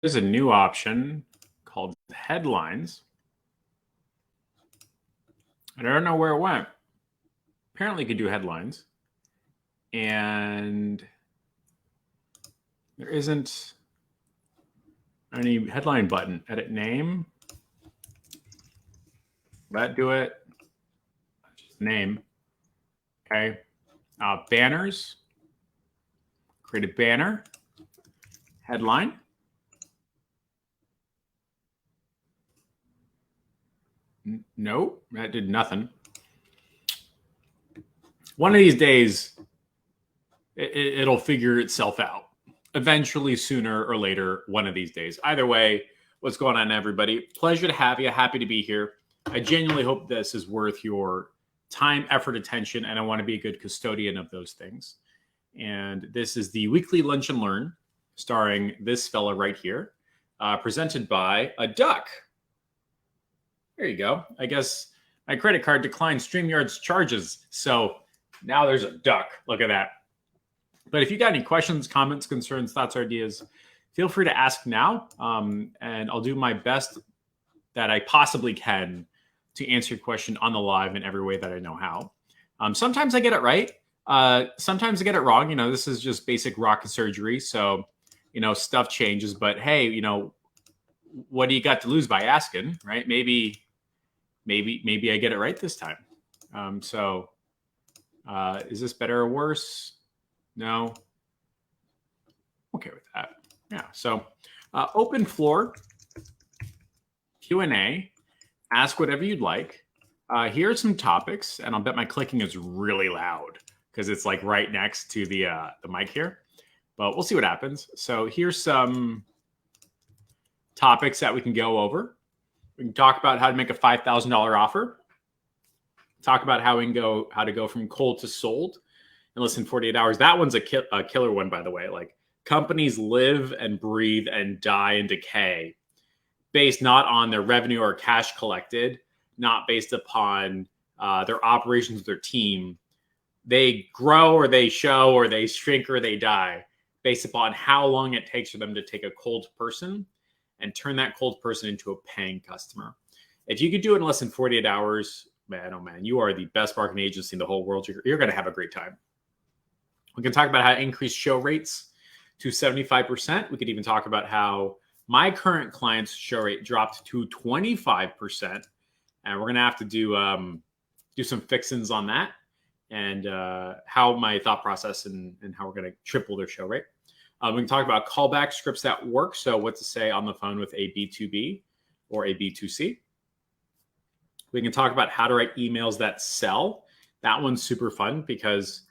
There's a new option called headlines. I don't know where it went. Apparently, you can do headlines. And there isn't any headline button. Edit name. That do it. Just name. Okay. Banners. Create a banner. Headline. No, that did nothing. One of these days, it'll figure itself out. Eventually, sooner or later, one of these days. Either way, what's going on, everybody? Pleasure to have you. Happy to be here. I genuinely hope this is worth your time, effort, attention, and I want to be a good custodian of those things. And this is the weekly Lunch and Learn, starring this fella right here, presented by a duck. There you go. I guess my credit card declined StreamYard's charges, so now there's a duck. Look at that. But if you got any questions, comments, concerns, thoughts, or ideas, feel free to ask now, and I'll do my best that I possibly can to answer your question on the live in every way that I know how. Sometimes I get it right. Sometimes I get it wrong. This is just basic rocket surgery, so stuff changes. But hey, what do you got to lose by asking, right? Maybe I get it right this time. Is this better or worse? No. Okay with that. Yeah. So open floor Q&A. Ask whatever you'd like. Here are some topics, and I'll bet my clicking is really loud because it's like right next to the mic here. But we'll see what happens. So here's some topics that we can go over. We can talk about how to make a $5,000 offer. Talk about how to go from cold to sold in less than 48 hours. That one's a killer one, by the way. Like, companies live and breathe and die and decay based not on their revenue or cash collected, not based upon their operations of their team. They grow or they show or they shrink or they die based upon how long it takes for them to take a cold person and turn that cold person into a paying customer. If you could do it in less than 48 hours, man, oh man, you are the best marketing agency in the whole world. You're going to have a great time. We can talk about how to increase show rates to 75%. We could even talk about how my current client's show rate dropped to 25%. And we're going to have to do some fixins on that and how my thought process and how we're going to triple their show rate. We can talk about callback scripts that work. So what to say on the phone with a B2B or a B2C. We can talk about how to write emails that sell. That one's super fun because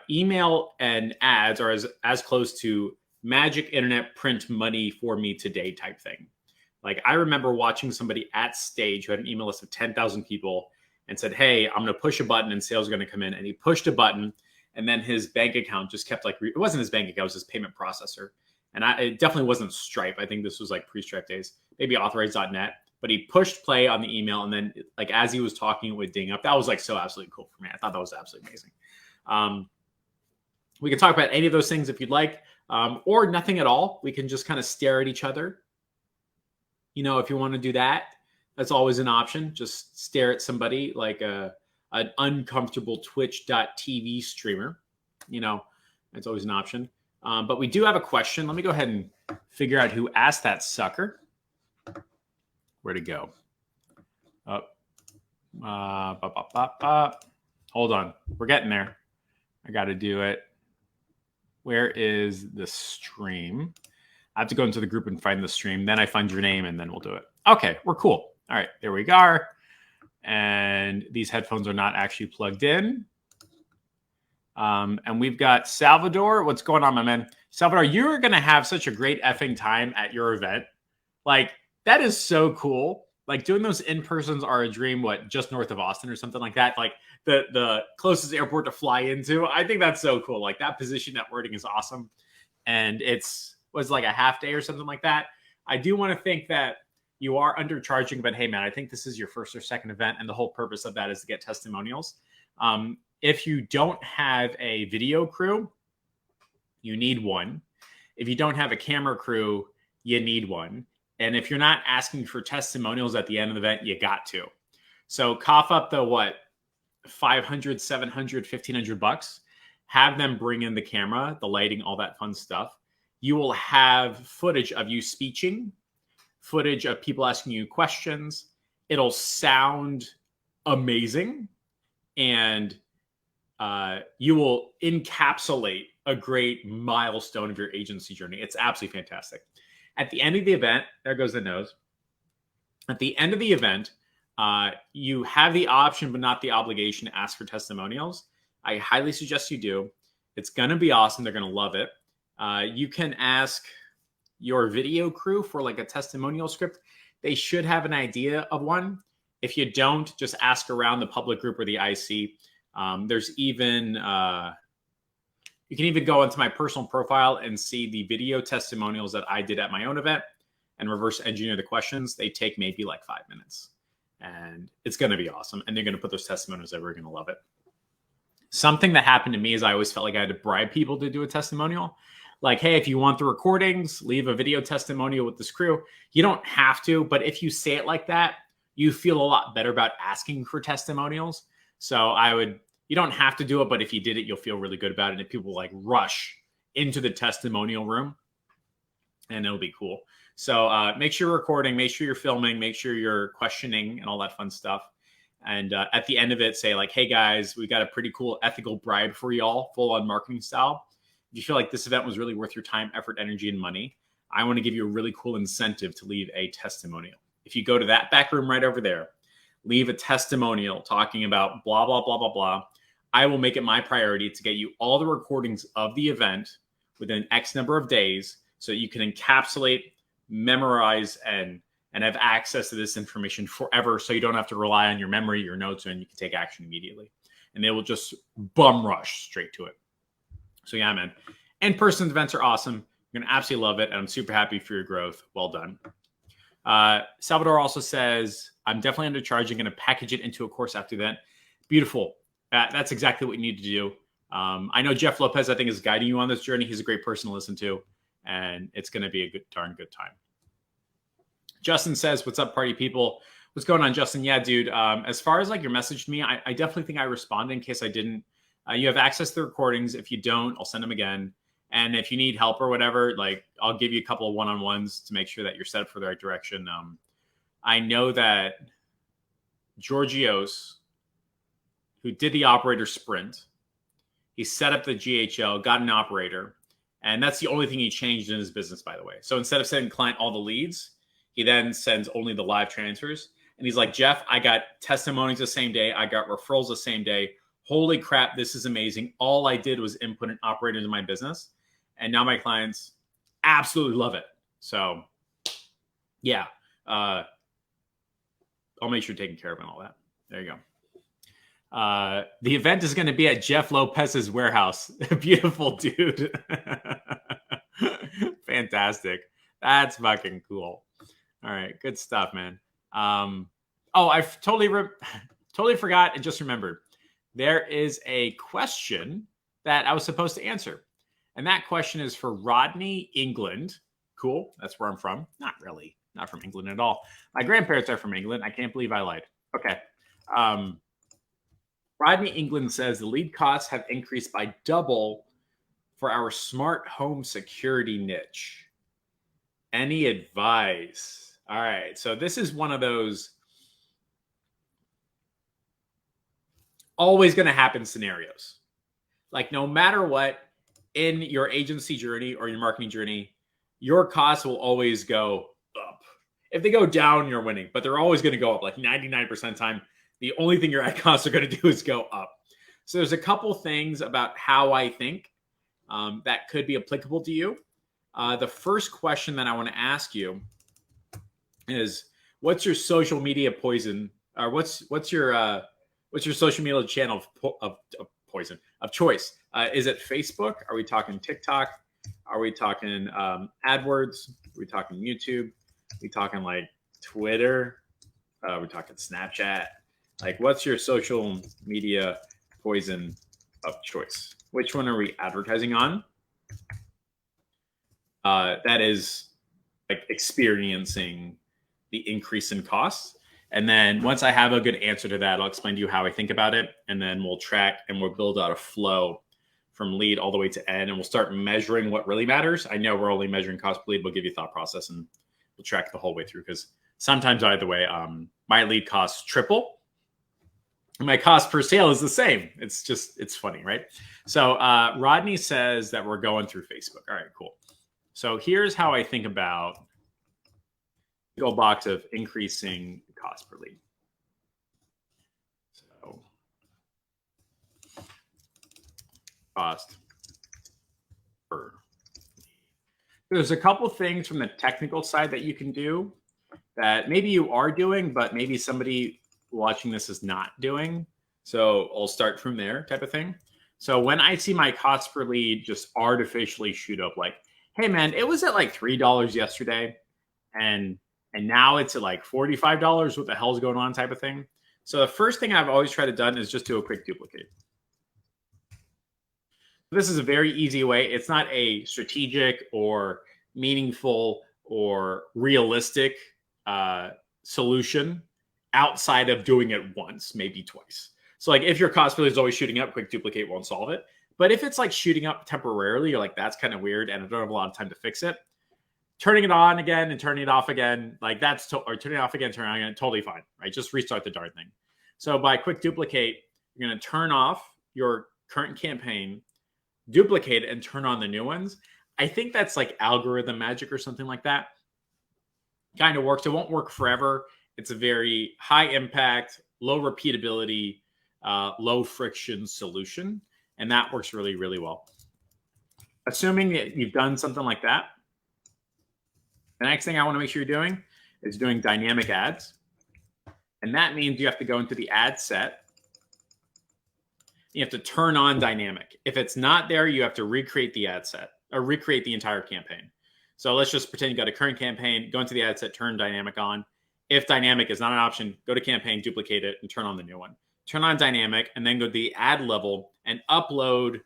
email and ads are as close to magic internet print money for me today type thing. Like, I remember watching somebody at stage who had an email list of 10,000 people and said, hey, I'm going to push a button and sales are going to come in. And he pushed a button. And then his bank account just kept it wasn't his bank account, it was his payment processor. And it definitely wasn't Stripe. I think this was like pre-Stripe days, maybe Authorize.net. But he pushed play on the email. And then like as he was talking, it would ding up. That was like so absolutely cool for me. I thought that was absolutely amazing. We can talk about any of those things if you'd like, or nothing at all. We can just kind of stare at each other. If you want to do that, that's always an option. Just stare at somebody like an uncomfortable Twitch.tv streamer. That's always an option. But we do have a question. Let me go ahead and figure out who asked that sucker. Where'd it go? Hold on. We're getting there. I got to do it. Where is the stream? I have to go into the group and find the stream. Then I find your name and then we'll do it. Okay, we're cool. All right, there we go. And these headphones are not actually plugged in. And we've got Salvador. What's going on, my man? Salvador, you're going to have such a great effing time at your event. Like, that is so cool. Like, doing those in-persons are a dream, just north of Austin or something like that. Like, the closest airport to fly into. I think that's so cool. Like, that position networking is awesome. And was like a half day or something like that. I do want to think that you are undercharging, but hey, man, I think this is your first or second event, and the whole purpose of that is to get testimonials. If you don't have a video crew, you need one. If you don't have a camera crew, you need one. And if you're not asking for testimonials at the end of the event, you got to. So cough up the what, 500, 700, 1500 bucks, have them bring in the camera, the lighting, all that fun stuff. You will have footage of you speaking, footage of people asking you questions. It'll sound amazing. And you will encapsulate a great milestone of your agency journey. It's absolutely fantastic. At the end of the event, there goes the nose. At the end of the event, you have the option, but not the obligation to ask for testimonials. I highly suggest you do. It's going to be awesome. They're going to love it. You can ask your video crew for like a testimonial script. They should have an idea of one. If you don't, just ask around the public group or the IC. There's even, you can even go into my personal profile and see the video testimonials that I did at my own event and reverse engineer the questions. They take maybe like 5 minutes, and it's going to be awesome. And they're going to put those testimonials there. We're going to love it. Something that happened to me is I always felt like I had to bribe people to do a testimonial. Like, hey, if you want the recordings, leave a video testimonial with this crew. You don't have to, but if you say it like that, you feel a lot better about asking for testimonials. So you don't have to do it, but if you did it, you'll feel really good about it. And people like rush into the testimonial room, and it'll be cool. So make sure you're recording, make sure you're filming, make sure you're questioning and all that fun stuff. And at the end of it, say like, hey guys, we got a pretty cool ethical bribe for y'all, full on marketing style. If you feel like this event was really worth your time, effort, energy, and money, I want to give you a really cool incentive to leave a testimonial. If you go to that back room right over there, leave a testimonial talking about blah, blah, blah, blah, blah. I will make it my priority to get you all the recordings of the event within X number of days so you can encapsulate, memorize, and have access to this information forever, so you don't have to rely on your memory, your notes, and you can take action immediately. And they will just bum rush straight to it. So yeah, man. In-person events are awesome. You're going to absolutely love it, and I'm super happy for your growth. Well done. Salvador also says, I'm definitely undercharging, going to package it into a course after that. Beautiful. That's exactly what you need to do. I know Jeff Lopez, I think, is guiding you on this journey. He's a great person to listen to, and it's going to be a darn good time. Justin says, what's up, party people? What's going on, Justin? Yeah, dude. As far as like your message to me, I definitely think I responded in case I didn't. You have access to the recordings. If you don't, I'll send them again. And if you need help or whatever, like I'll give you a couple of one-on-ones to make sure that you're set up for the right direction. I know that Georgios, who did the operator sprint, he set up the GHL, got an operator, and that's the only thing he changed in his business, by the way. So instead of sending client all the leads, he then sends only the live transfers. And he's like, Jeff, I got testimonies the same day. I got referrals the same day. Holy crap, this is amazing. All I did was input an operator into my business. And now my clients absolutely love it. So yeah, I'll make sure you're taking care of it and all that. There you go. The event is going to be at Jeff Lopez's warehouse. Beautiful, dude. Fantastic. That's fucking cool. All right, good stuff, man. I've totally forgot and just remembered. There is a question that I was supposed to answer. And that question is for Rodney, England. Cool. That's where I'm from. Not really. Not from England at all. My grandparents are from England. I can't believe I lied. Okay. Rodney, England says the lead costs have increased by double for our smart home security niche. Any advice? All right. So this is one of those always going to happen scenarios. Like no matter what, in your agency journey or your marketing journey, your costs will always go up. If they go down, you're winning, but they're always going to go up. Like 99% of the time, the only thing your ad costs are going to do is go up. So there's a couple things about how I think that could be applicable to you. The first question that I want to ask you is, what's your social media poison, or what's your social media channel of poison of choice? Is it Facebook? Are we talking TikTok? Are we talking AdWords? Are we talking YouTube? Are we talking like Twitter? Are we talking Snapchat? Like, what's your social media poison of choice? Which one are we advertising on? That is like experiencing the increase in costs. And then once I have a good answer to that, I'll explain to you how I think about it. And then we'll track and we'll build out a flow from lead all the way to end. And we'll start measuring what really matters. I know we're only measuring cost per lead. We'll give you thought process and we'll track the whole way through, because sometimes either way, my lead costs triple and my cost per sale is the same. It's funny, right? So Rodney says that we're going through Facebook. All right, cool. So here's how I think about the gold box of increasing cost per lead. So cost per lead. There's a couple things from the technical side that you can do that maybe you are doing, but maybe somebody watching this is not doing. So I'll start from there type of thing. So when I see my cost per lead just artificially shoot up, like, hey man, it was at like $3 yesterday and now it's at like $45. What the hell's going on type of thing. So the first thing I've always tried to done is just do a quick duplicate. This is a very easy way. It's not a strategic or meaningful or realistic solution outside of doing it once, maybe twice. So like if your cost per lead is always shooting up, quick duplicate won't solve it. But if it's like shooting up temporarily, you're like, that's kind of weird and I don't have a lot of time to fix it, turning it on again and turning it off again, like that's, or turning it off again, turning it on again, totally fine, right? Just restart the darn thing. So by quick duplicate, you're going to turn off your current campaign, duplicate it, and turn on the new ones. I think that's like algorithm magic or something like that. Kind of works. It won't work forever. It's a very high impact, low repeatability, low friction solution. And that works really, really well. Assuming that you've done something like that, the next thing I want to make sure you're doing is doing dynamic ads. And that means you have to go into the ad set. You have to turn on dynamic. If it's not there, you have to recreate the ad set or recreate the entire campaign. So let's just pretend you got a current campaign, go into the ad set, turn dynamic on. If dynamic is not an option, go to campaign, duplicate it, and turn on the new one. Turn on dynamic, and then go to the ad level and upload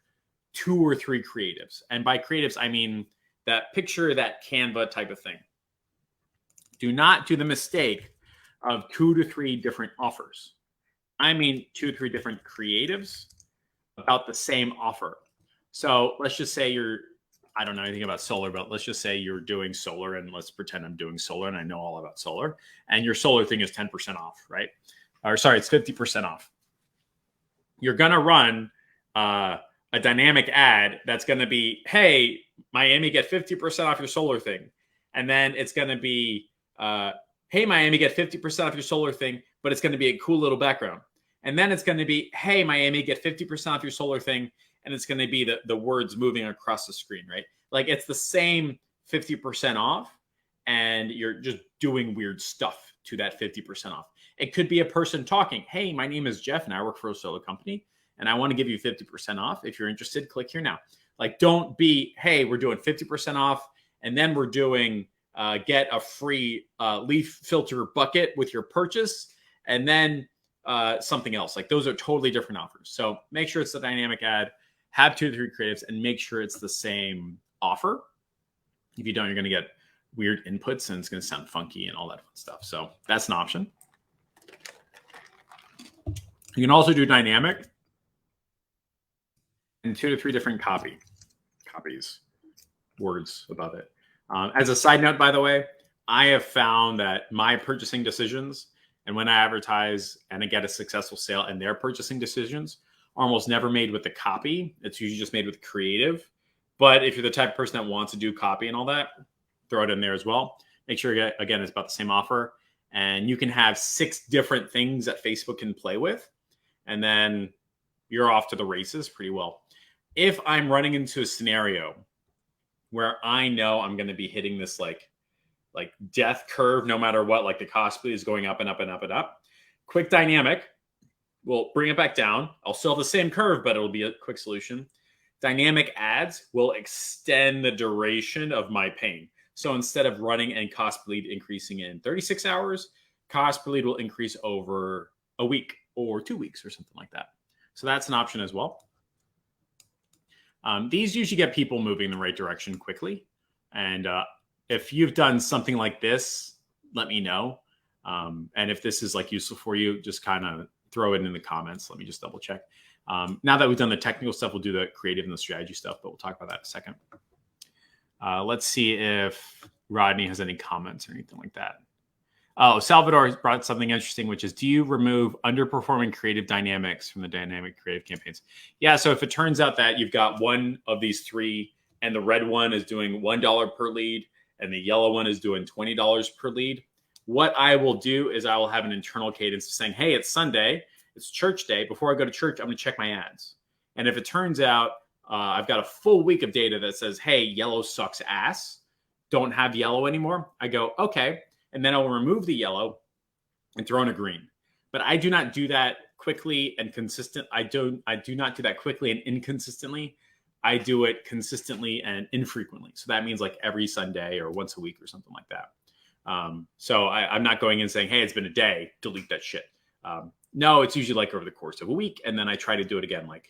2 or 3 creatives. And by creatives, I mean that picture, that Canva type of thing. Do not do the mistake of 2 to 3 different offers. I mean 2 to 3 different creatives about the same offer. So let's just say I don't know anything about solar, but let's just say you're doing solar, and let's pretend I'm doing solar and I know all about solar, and your solar thing is 10% off, right? Or sorry, it's 50% off. You're going to run a dynamic ad that's going to be, hey, Miami, get 50% off your solar thing. And then it's going to be, hey, Miami, get 50% off your solar thing, but it's going to be a cool little background. And then it's going to be, hey, Miami, get 50% off your solar thing. And it's going to be the words moving across the screen, right? Like it's the same 50% off, and you're just doing weird stuff to that 50% off. It could be a person talking, hey, my name is Jeff and I work for a solar company and I want to give you 50% off. If you're interested, click here now. Like don't be, hey, we're doing 50% off and then we're doing get a free leaf filter bucket with your purchase and then something else. Like those are totally different offers. So make sure it's the dynamic ad, have 2 to 3 creatives, and make sure it's the same offer. If you don't, you're going to get weird inputs and it's going to sound funky and all that fun stuff. So that's an option. You can also do dynamic and 2 to 3 different copies, words above it. As a side note, by the way, I have found that my purchasing decisions and when I advertise and I get a successful sale and their purchasing decisions are almost never made with the copy. It's usually just made with creative. But if you're the type of person that wants to do copy and all that, throw it in there as well. Make sure, again, it's about the same offer. And you can have 6 different things that Facebook can play with. And then you're off to the races pretty well. If I'm running into a scenario where I know I'm going to be hitting this like death curve, no matter what, like the cost is going up and up and up and up, quick dynamic will bring it back down. I'll still have the same curve, but it'll be a quick solution. Dynamic ads will extend the duration of my pain. So instead of running and cost per lead increasing in 36 hours, cost per lead will increase over a week or 2 weeks or something like that. So that's an option as well. These usually get people moving in the right direction quickly. And if you've done something like this, let me know. And if this is like useful for you, just kind of throw it in the comments. Let me just double check. Now that we've done the technical stuff, we'll do the creative and the strategy stuff, but we'll talk about that in a second. Let's see if Rodney has any comments or anything like that. Oh, Salvador brought something interesting, which is, do you remove underperforming creative dynamics from the dynamic creative campaigns? Yeah, so if it turns out that you've got one of these three and the red one is doing $1 per lead and the yellow one is doing $20 per lead, what I will do is I will have an internal cadence of saying, hey, it's Sunday, it's church day. Before I go to church, I'm going to check my ads. And if it turns out I've got a full week of data that says, hey, yellow sucks ass, don't have yellow anymore, I go, okay. And then I'll remove the yellow and throw in a green. But I do not do that quickly and consistent. I do not do that quickly and inconsistently. I do it consistently and infrequently. So that means like every Sunday or once a week or something like that. So I'm not going in saying, hey, it's been a day, delete that shit. No, it's usually like over the course of a week. And then I try to do it again, like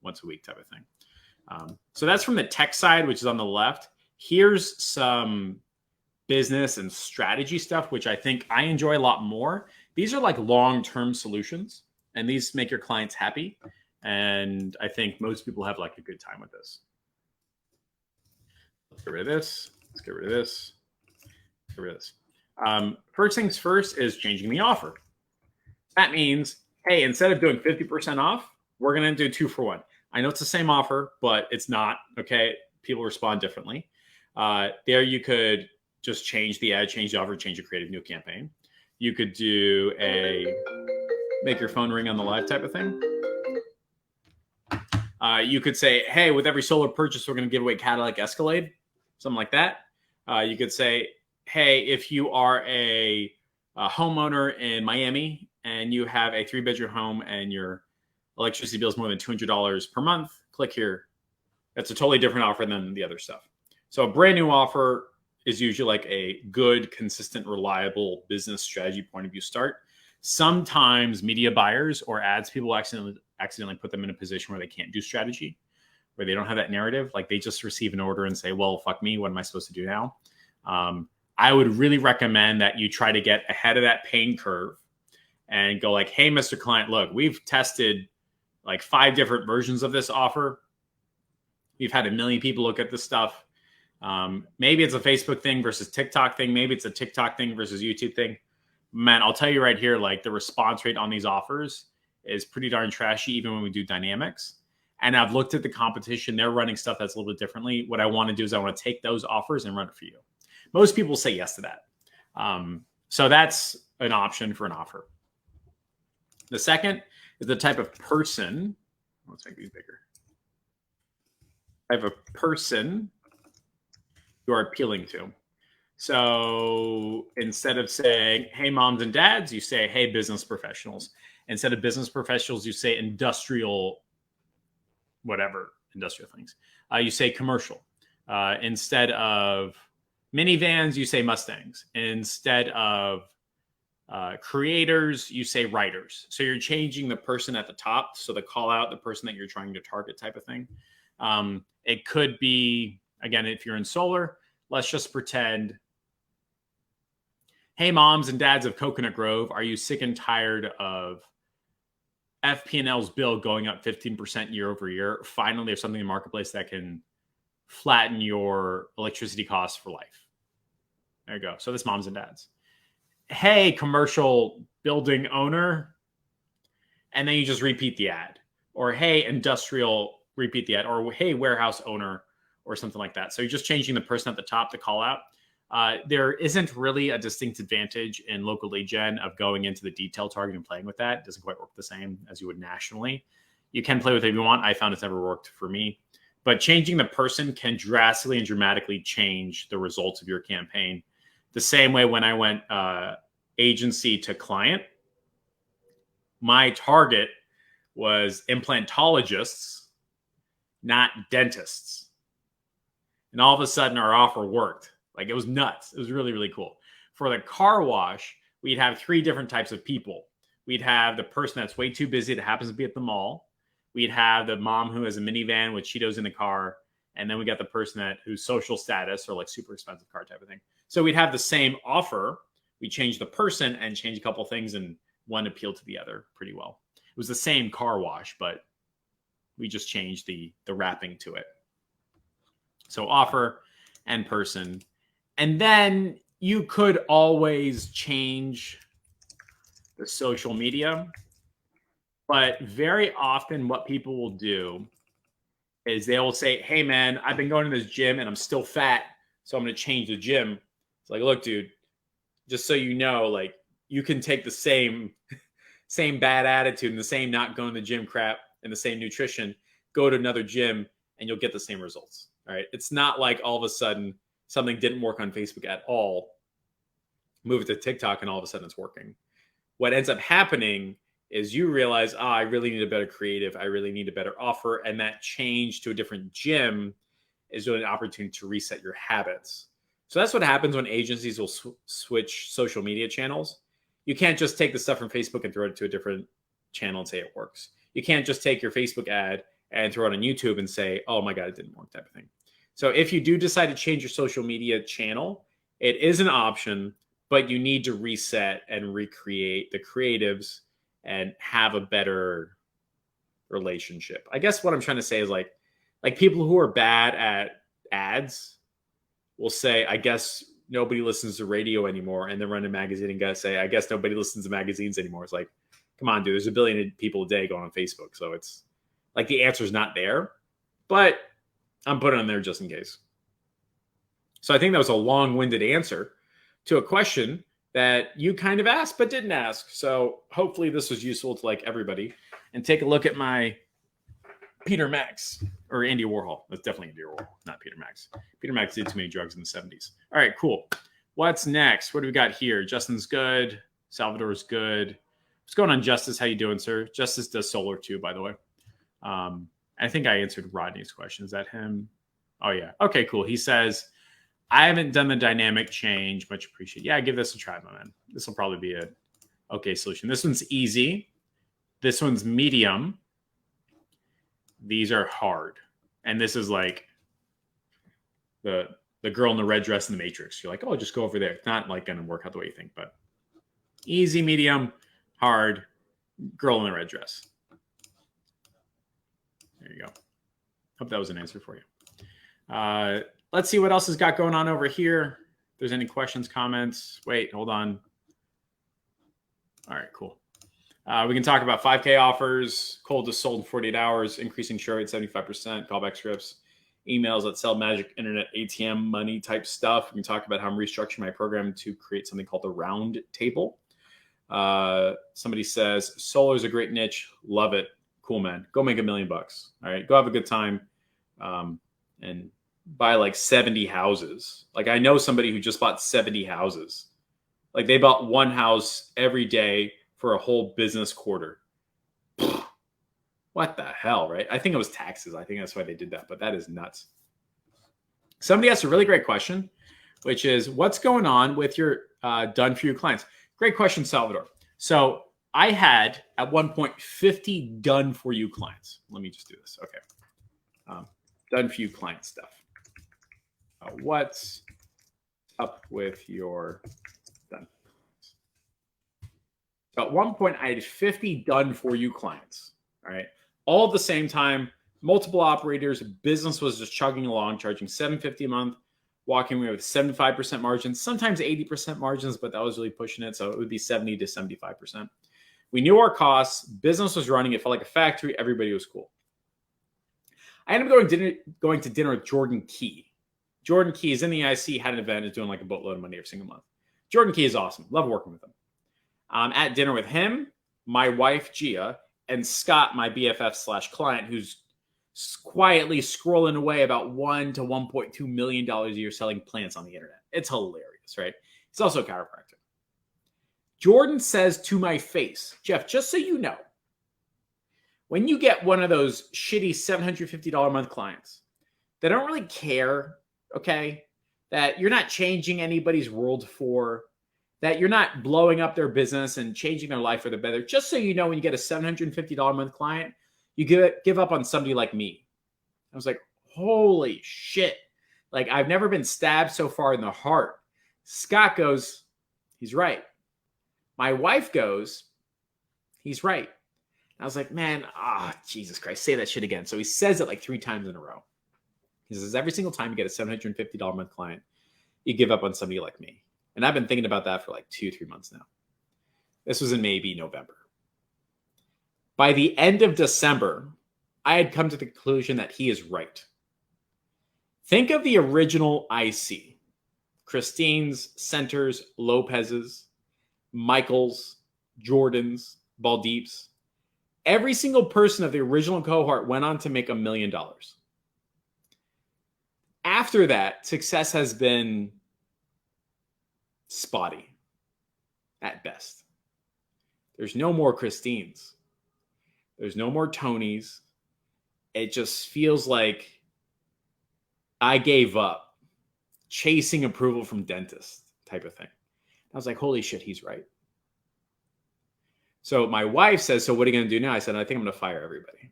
once a week type of thing. So that's from the tech side, which is on the left. Here's some business and strategy stuff, which I think I enjoy a lot more. These are like long-term solutions, and these make your clients happy. And I think most people have like a good time with this. Let's get rid of this. Let's get rid of this. Let's get rid of this. First things first is changing the offer. That means, hey, instead of doing 50% off, we're going to do 2 for 1. I know it's the same offer, but it's not. Okay. People respond differently. There you could just change the ad, change the offer, change your creative new campaign. You could do a make your phone ring on the live type of thing. You could say, hey, with every solar purchase, we're going to give away Cadillac Escalade, something like that. You could say, hey, if you are a homeowner in Miami and you have a 3-bedroom home and your electricity bill is more than $200 per month, click here. That's a totally different offer than the other stuff. So a brand new offer is usually like a good, consistent, reliable business strategy point of view start. Sometimes media buyers or ads people accidentally put them in a position where they can't do strategy, where they don't have that narrative. Like they just receive an order and say, well, fuck me, what am I supposed to do now? I would really recommend that you try to get ahead of that pain curve and go like, hey, Mr. Client, look, we've tested like 5 different versions of this offer. We've had 1 million people look at this stuff. Maybe it's a Facebook thing versus TikTok thing. Maybe it's a TikTok thing versus YouTube thing. Man, I'll tell you right here, like the response rate on these offers is pretty darn trashy, even when we do dynamics. And I've looked at the competition. They're running stuff that's a little bit differently. What I want to do is I want to take those offers and run it for you. Most people say yes to that. So that's an option for an offer. The second is the type of person. Let's make these bigger. Type of person you are appealing to. So instead of saying, hey, moms and dads, you say, hey, business professionals. Instead of business professionals, you say industrial, whatever, industrial things. You say commercial. Instead of minivans, you say Mustangs. Instead of creators, you say writers. So you're changing the person at the top. So the call out, the person that you're trying to target type of thing. It could be, again, if you're in solar, let's just pretend, hey, moms and dads of Coconut Grove, are you sick and tired of FP&L's bill going up 15% year over year? Finally, there's something in the marketplace that can flatten your electricity costs for life. There you go. So this moms and dads. Hey, commercial building owner. And then you just repeat the ad. Or hey, industrial, repeat the ad. Or hey, warehouse owner, or something like that. So you're just changing the person at the top to call out. There isn't really a distinct advantage in local lead gen of going into the detail target and playing with that. It doesn't quite work the same as you would nationally. You can play with it if you want. I found it's never worked for me. But changing the person can drastically and dramatically change the results of your campaign. The same way when I went agency to client, my target was implantologists, not dentists. And all of a sudden our offer worked. Like it was nuts. It was really, really cool. For the car wash, we'd have 3 different types of people. We'd have the person that's way too busy that happens to be at the mall. We'd have the mom who has a minivan with Cheetos in the car. And then we got the person whose social status or like super expensive car type of thing. So we'd have the same offer. We changed the person and changed a couple things, and one appealed to the other pretty well. It was the same car wash, but we just changed the wrapping to it. So offer and person. And then you could always change the social media. But very often what people will do is they will say, hey, man, I've been going to this gym and I'm still fat, so I'm going to change the gym. It's like, look, dude, just so you know, like, you can take the same bad attitude and the same not going to the gym crap and the same nutrition, go to another gym, and you'll get the same results. All right. It's not like all of a sudden something didn't work on Facebook at all, move it to TikTok, and all of a sudden it's working. What ends up happening is you realize, I really need a better creative. I really need a better offer. And that change to a different gym is really an opportunity to reset your habits. So that's what happens when agencies will switch social media channels. You can't just take the stuff from Facebook and throw it to a different channel and say it works. You can't just take your Facebook ad and throw it on YouTube and say, oh my God, it didn't work, type of thing. So if you do decide to change your social media channel, it is an option, but you need to reset and recreate the creatives and have a better relationship. I guess what I'm trying to say is like people who are bad at ads will say, I guess nobody listens to radio anymore. And then run a magazine and guys say, I guess nobody listens to magazines anymore. It's like, come on, dude, there's a billion people a day going on Facebook. So it's like the answer is not there, but I'm putting it on there just in case. So I think that was a long-winded answer to a question that you kind of asked but didn't ask. So hopefully this was useful to like everybody. And take a look at my Peter Max or Andy Warhol. That's definitely Andy Warhol, not Peter Max. Peter Max did too many drugs in the 70s. All right, cool. What's next? What do we got here? Justin's good. Salvador's good. What's going on, Justice? How you doing, sir? Justice does solar too, by the way. I think I answered Rodney's question. Is that him? Oh, yeah. Okay, cool. He says, I haven't done the dynamic change. Much appreciated. Yeah, give this a try, my man. This will probably be a okay solution. This one's easy. This one's medium. These are hard. And this is like the girl in the red dress in the Matrix. You're like, oh, just go over there. It's not like going to work out the way you think, but easy, medium, hard, girl in the red dress. There you go. Hope that was an answer for you. Let's see what else has got going on over here. If there's any questions, comments. Wait, hold on. All right, cool. We can talk about 5K offers, cold to sold in 48 hours, increasing share rate 75%, callback scripts, emails that sell magic internet ATM money type stuff. We can talk about how I'm restructuring my program to create something called the round table. Somebody says, solar is a great niche. Love it. Cool, man. Go make $1 million. All right. Go have a good time. And buy like 70 houses. Like I know somebody who just bought 70 houses. Like they bought one house every day for a whole business quarter. What the hell, right? I think it was taxes. I think that's why they did that, but that is nuts. Somebody asked a really great question, which is what's going on with your done for you clients? Great question, Salvador. So I had at one point 50 done for you clients. Let me just do this. Okay. Done for you client stuff. What's up with your done? So at one point I had 50 done for you clients. All right. All at the same time, multiple operators, business was just chugging along, charging $750 a month, walking away with 75% margins, sometimes 80% margins, but that was really pushing it. So it would be 70 to 75%. We knew our costs, business was running, it felt like a factory, everybody was cool. I ended up going to dinner with Jordan Key. Jordan Key is in the IC, had an event, is doing like a boatload of money every single month. Jordan Key is awesome. Love working with him. At dinner with him, my wife, Gia, and Scott, my BFF / client, who's quietly scrolling away about $1 to $1.2 million a year selling plants on the internet. It's hilarious, right? He's also a chiropractor. Jordan says to my face, Jeff, just so you know, when you get one of those shitty $750 a month clients that don't really care, okay, that you're not changing anybody's world for, that you're not blowing up their business and changing their life for the better, just so you know, when you get a $750 a month client, you give up on somebody like me. I was like, holy shit. Like, I've never been stabbed so far in the heart. Scott goes, he's right. My wife goes, he's right. I was like, man, Jesus Christ, say that shit again. So he says it like 3 times in a row. He says, every single time you get a $750 a month client, you give up on somebody like me. And I've been thinking about that for like 2-3 months now. This was in maybe November. By the end of December, I had come to the conclusion that he is right. Think of the original IC. Christine's, Centers, Lopez's, Michael's, Jordan's, Baldeep's. Every single person of the original cohort went on to make $1 million. After that, success has been spotty at best. There's no more Christine's. There's no more Tony's. It just feels like I gave up chasing approval from dentists type of thing. I was like, holy shit, he's right. So my wife says, so what are you going to do now? I said, I think I'm going to fire everybody.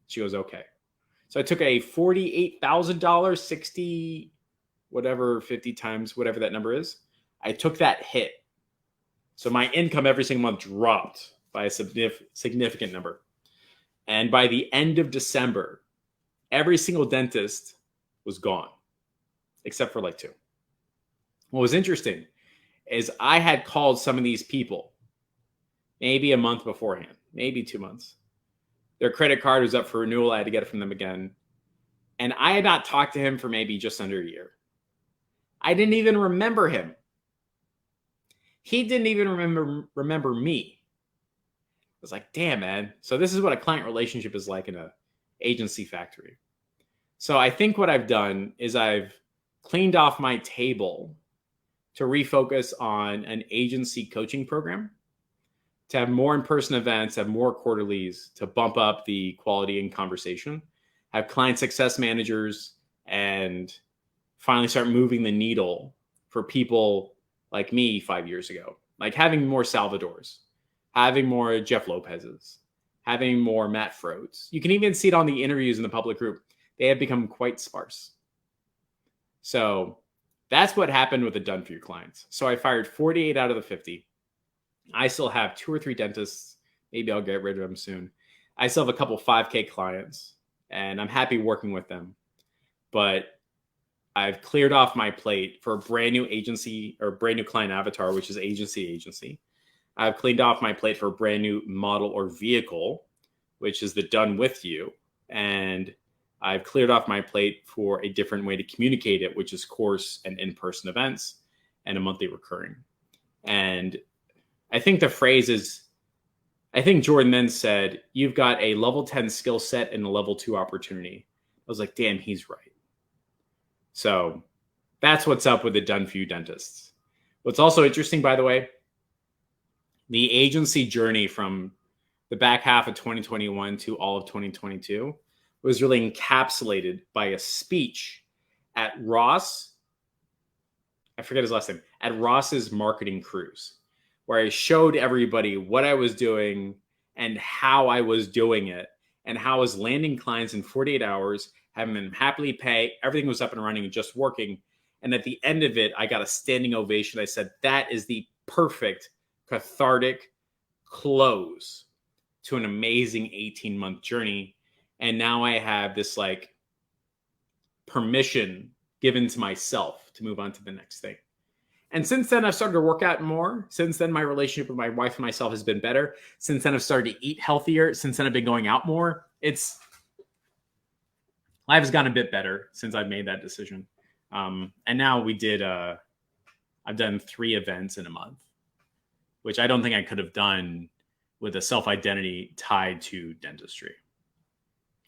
She goes, okay. So I took a $48,000, 60, whatever, 50 times, whatever that number is. I took that hit. So my income every single month dropped by a significant number. And by the end of December, every single dentist was gone, except for like 2. What was interesting is I had called some of these people maybe a month beforehand, maybe 2 months. Their credit card was up for renewal. I had to get it from them again. And I had not talked to him for maybe just under a year. I didn't even remember him. He didn't even remember me. I was like, damn, man. So this is what a client relationship is like in an agency factory. So I think what I've done is I've cleaned off my table to refocus on an agency coaching program, to have more in-person events, have more quarterlies, to bump up the quality and conversation, have client success managers, and finally start moving the needle for people like me 5 years ago. Like having more Salvadors, having more Jeff Lopez's, having more Matt Frodes. You can even see it on the interviews in the public group. They have become quite sparse. So that's what happened with the Done For You clients. So I fired 48 out of the 50. I still have 2 or 3 dentists. Maybe I'll get rid of them soon. I still have a couple 5K clients, and I'm happy working with them. But I've cleared off my plate for a brand new agency or brand new client avatar, which is agency. I've cleaned off my plate for a brand new model or vehicle, which is the Done With You. And I've cleared off my plate for a different way to communicate it, which is course and in-person events and a monthly recurring. And I think the phrase is, I think Jordan then said, you've got a level 10 skill set and a level 2 opportunity. I was like, damn, he's right. So that's what's up with the Done For You dentists. What's also interesting, by the way, the agency journey from the back half of 2021 to all of 2022 was really encapsulated by a speech at Ross. I forget his last name, at Ross's marketing cruise, where I showed everybody what I was doing and how I was doing it and how I was landing clients in 48 hours, having them happily pay. Everything was up and running and just working. And at the end of it, I got a standing ovation. I said, that is the perfect cathartic close to an amazing 18-month journey. And now I have this like permission given to myself to move on to the next thing. And since then, I've started to work out more. Since then, my relationship with my wife and myself has been better. Since then, I've started to eat healthier. Since then, I've been going out more. Life has gotten a bit better since I've made that decision. And now I've done 3 events in a month, which I don't think I could have done with a self-identity tied to dentistry.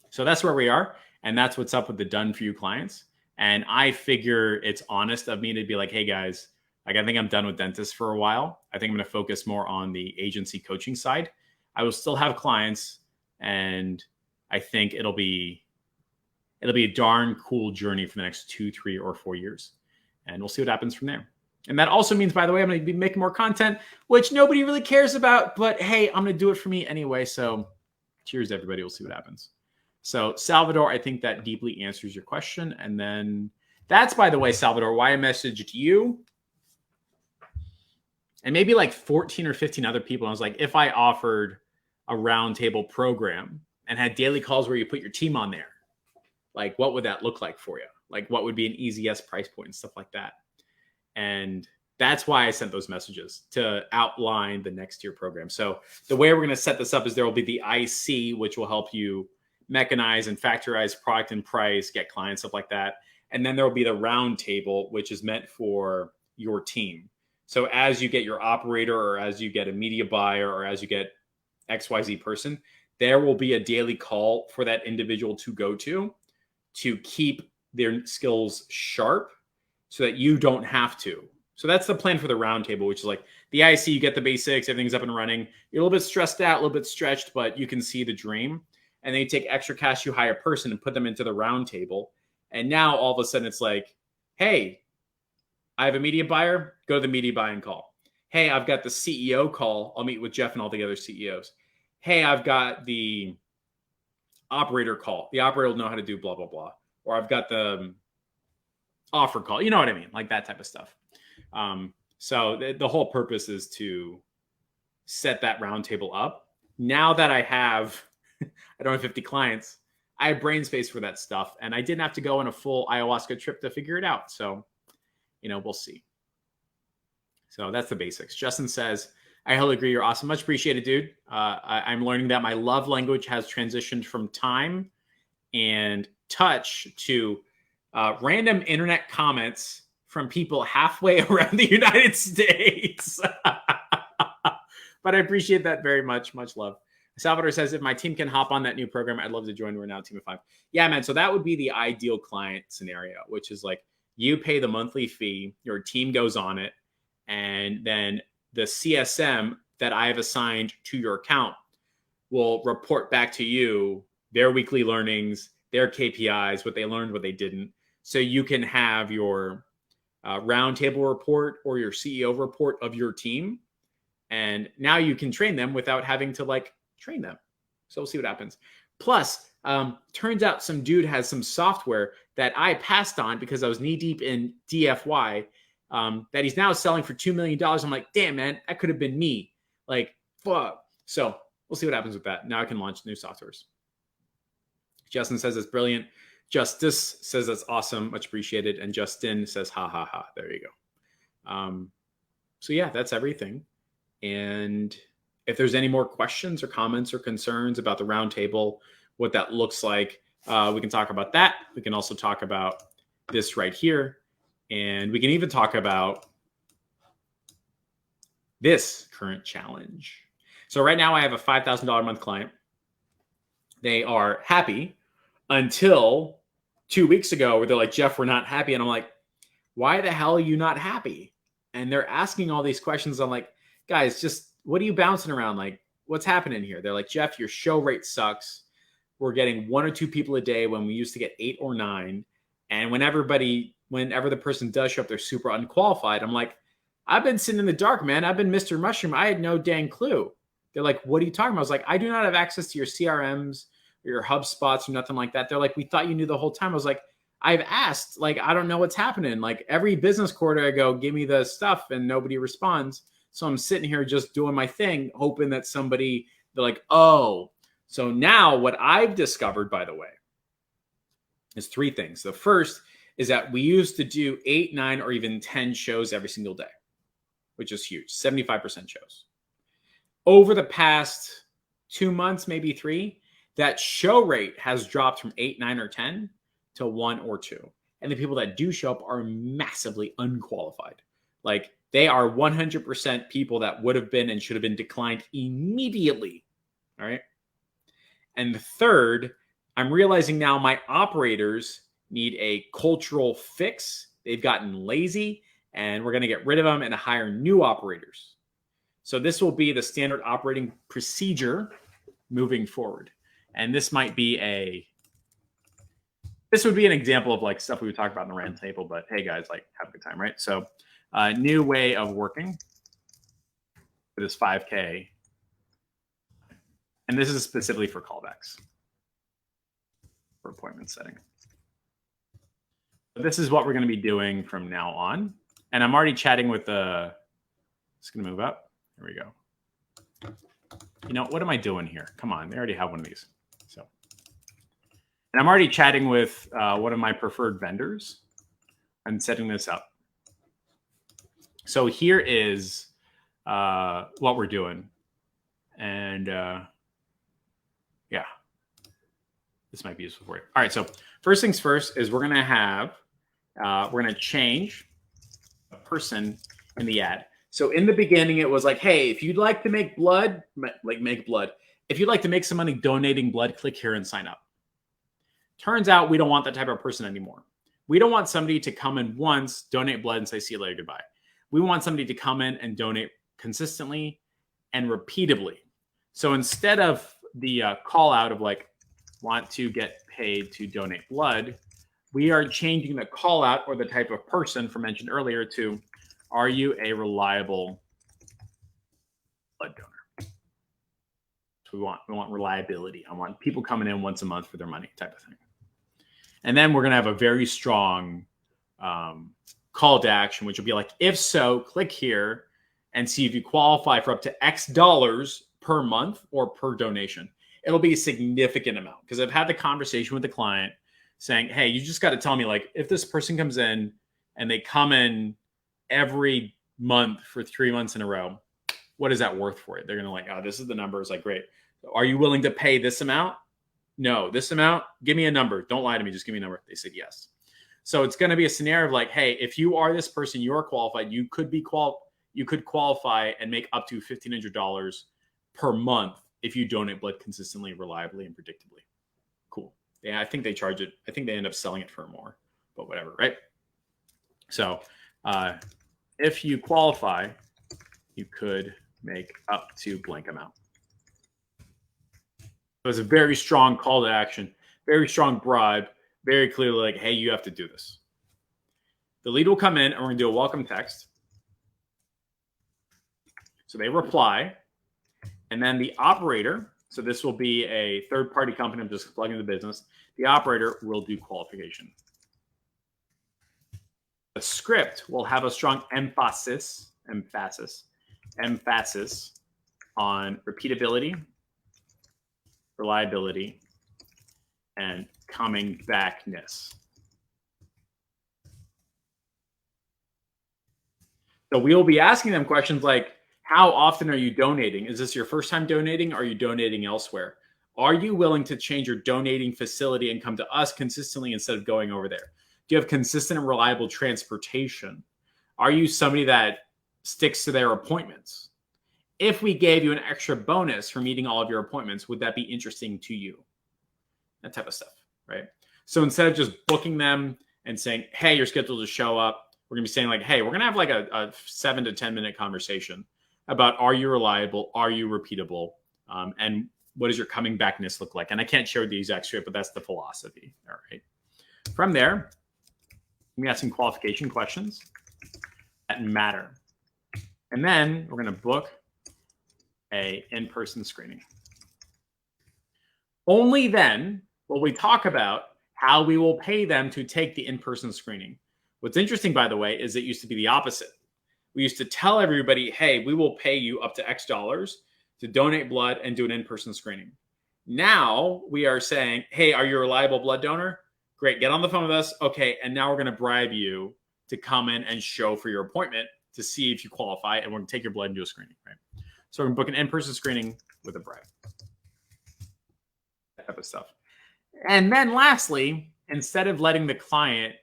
So that's where we are. And that's what's up with the Done For You clients. And I figure it's honest of me to be like, hey guys, like I think I'm done with dentists for a while. I think I'm going to focus more on the agency coaching side. I will still have clients, and I think it'll be a darn cool journey for the next 2, 3, or 4 years. And we'll see what happens from there. And that also means, by the way, I'm going to be making more content, which nobody really cares about, but hey, I'm going to do it for me anyway. So cheers, everybody. We'll see what happens. So Salvador, I think that deeply answers your question. And then that's, by the way, Salvador, why I messaged you and maybe like 14 or 15 other people. I was like, if I offered a roundtable program and had daily calls where you put your team on there, like what would that look like for you? Like what would be an easy yes price point and stuff like that? And that's why I sent those messages to outline the next tier program. So the way we're going to set this up is there will be the IC, which will help you mechanize and factorize product and price, get clients, stuff like that. And then there will be the round table, which is meant for your team. So as you get your operator or as you get a media buyer or as you get XYZ person, there will be a daily call for that individual to go to keep their skills sharp so that you don't have to. So that's the plan for the roundtable, which is like the IC, you get the basics, everything's up and running. You're a little bit stressed out, a little bit stretched, but you can see the dream. And then you take extra cash, you hire a person and put them into the roundtable. And now all of a sudden it's like, hey, I have a media buyer, go to the media buying call. Hey, I've got the CEO call. I'll meet with Jeff and all the other CEOs. Hey, I've got the operator call. The operator will know how to do blah, blah, blah. Or I've got the offer call. You know what I mean? Like that type of stuff. So the whole purpose is to set that roundtable up. Now that I don't have 50 clients, I have brain space for that stuff. And I didn't have to go on a full ayahuasca trip to figure it out. So, we'll see. So that's the basics. Justin says, I wholly agree. You're awesome. Much appreciated, dude. I'm learning that my love language has transitioned from time and touch to random internet comments from people halfway around the United States. But I appreciate that very much. Much love. Salvador says, if my team can hop on that new program, I'd love to join. We're now a team of 5. Yeah, man. So that would be the ideal client scenario, which is like you pay the monthly fee, your team goes on it, and then the CSM that I have assigned to your account will report back to you their weekly learnings, their KPIs, what they learned, what they didn't. So you can have your roundtable report or your CEO report of your team. And now you can train them without having to train them. So we'll see what happens. Plus, turns out some dude has some software that I passed on because I was knee deep in DFY that he's now selling for $2 million. I'm like, damn, man, that could have been me. Like, fuck. So we'll see what happens with that. Now I can launch new softwares. Justin says it's brilliant. Justice says that's awesome. Much appreciated. And Justin says, ha, ha, ha. There you go. So yeah, that's everything. And if there's any more questions or comments or concerns about the roundtable, what that looks like, we can talk about that. We can also talk about this right here. And we can even talk about this current challenge. So right now I have a $5,000 a month client. They are happy until 2 weeks ago where they're like, Jeff, we're not happy. And I'm like, why the hell are you not happy? And they're asking all these questions. I'm like, guys, just what are you bouncing around? Like, what's happening here? They're like, Jeff, your show rate sucks. We're getting 1 or 2 people a day when we used to get 8 or 9. And whenever the person does show up, they're super unqualified. I'm like, I've been sitting in the dark, man. I've been Mr. Mushroom. I had no dang clue. They're like, what are you talking about? I was like, I do not have access to your CRMs or your HubSpots or nothing like that. They're like, we thought you knew the whole time. I was like, I've asked, I don't know what's happening. Like every business quarter I go, give me the stuff and nobody responds. So I'm sitting here just doing my thing, hoping that they're like, oh. So now what I've discovered, by the way, is 3 things. The first is that we used to do 8, 9, or even 10 shows every single day, which is huge, 75% shows. Over the past 2 months, maybe 3, that show rate has dropped from 8, 9, or 10 to 1 or 2. And the people that do show up are massively unqualified. Like they are 100% people that would have been and should have been declined immediately. All right. And the third, I'm realizing now my operators need a cultural fix. They've gotten lazy and we're going to get rid of them and hire new operators. So this will be the standard operating procedure moving forward. And this would be an example of stuff we would talk about in the round table, but hey guys, have a good time, right? So new way of working for this 5K. And this is specifically for callbacks. for appointment setting. So this is what we're going to be doing from now on. And I'm already chatting with the, just going to move up. There we go. You know, what am I doing here? Come on, they already have one of these. So, and I'm already chatting with one of my preferred vendors and setting this up. So here is what we're doing. And yeah, this might be useful for you. All right, so first things first is we're going to have, we're going to change a person in the ad. So in the beginning, it was like, hey, if you'd like to make blood, make blood. If you'd like to make some money donating blood, click here and sign up. Turns out we don't want that type of person anymore. We don't want somebody to come in once, donate blood, and say, see you later, goodbye. We want somebody to come in and donate consistently and repeatably. So instead of the call out of like, want to get paid to donate blood, we are changing the call out or the type of person from mentioned earlier to, are you a reliable blood donor? So we want reliability. I want people coming in once a month for their money type of thing. And then we're going to have a very strong call to action, which will be like, if so, click here and see if you qualify for up to X dollars per month or per donation. It'll be a significant amount because I've had the conversation with the client saying, hey, you just got to tell me, like, if this person comes in and they come in every month for 3 months in a row, what is that worth for you? They're going to like, oh, this is the number. It's like, great. Are you willing to pay this amount? No, this amount, give me a number. Don't lie to me. Just give me a number. They said yes. So it's going to be a scenario of like, hey, if you are this person, you are qualified. You could be you could qualify and make up to $1,500 per month if you donate blood consistently, reliably, and predictably. Cool. Yeah, I think they charge it. I think they end up selling it for more, but whatever, right? So if you qualify, you could make up to blank amount. So it's a very strong call to action, very strong bribe, very clearly like, hey, you have to do this. The lead will come in and we're going to do a welcome text. So they reply. And then the operator, so this will be a third-party company, I'm just plugging the business. The operator will do qualification. The script will have a strong emphasis on repeatability, reliability, and coming backness. So we will be asking them questions like, how often are you donating? Is this your first time donating? Are you donating elsewhere? Are you willing to change your donating facility and come to us consistently instead of going over there? Do you have consistent and reliable transportation? Are you somebody that sticks to their appointments? If we gave you an extra bonus for meeting all of your appointments, would that be interesting to you? That type of stuff, right? So instead of just booking them and saying, hey, you're scheduled to show up, we're going to be saying like, hey, we're going to have like a 7 to 10 minute conversation about, are you reliable? Are you repeatable? And what does your coming backness look like? And I can't share the exact script, but that's the philosophy. All right. From there, we have some qualification questions that matter. And then we're going to book a in-person screening. Only then will we talk about how we will pay them to take the in-person screening. What's interesting, by the way, is it used to be the opposite. We used to tell everybody, hey, we will pay you up to X dollars to donate blood and do an in-person screening. Now we are saying, hey, are you a reliable blood donor? Great, get on the phone with us. Okay, and now we're going to bribe you to come in and show for your appointment to see if you qualify, and we're going to take your blood and do a screening, right? So we're going to book an in-person screening with a bribe. That type of stuff. And then lastly, instead of letting the client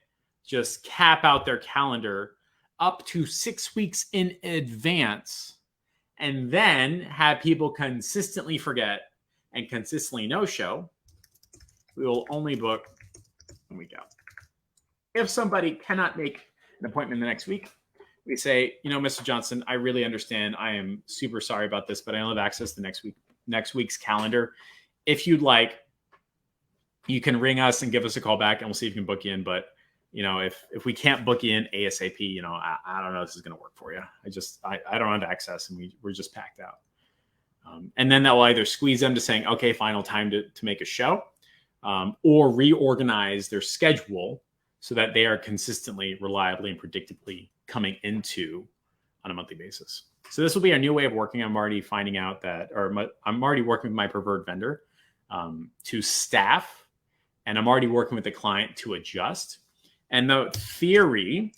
just cap out their calendar up to 6 weeks in advance and then have people consistently forget and consistently no-show, we will only book 1 week out. If somebody cannot make an appointment the next week, we say, you know, Mr. Johnson, I really understand. I am super sorry about this, but I only have access to next week's calendar. If you'd like, you can ring us and give us a call back and we'll see if we can book you in. But you know, if we can't book you in ASAP, you know, I don't know if this is going to work for you. I don't have access and we're just packed out. And then that will either squeeze them to saying, okay, final time to make a show, or reorganize their schedule so that they are consistently, reliably, and predictably coming into on a monthly basis. So this will be our new way of working. I'm already finding out that, I'm already working with my preferred vendor to staff, and I'm already working with the client to adjust. And the theory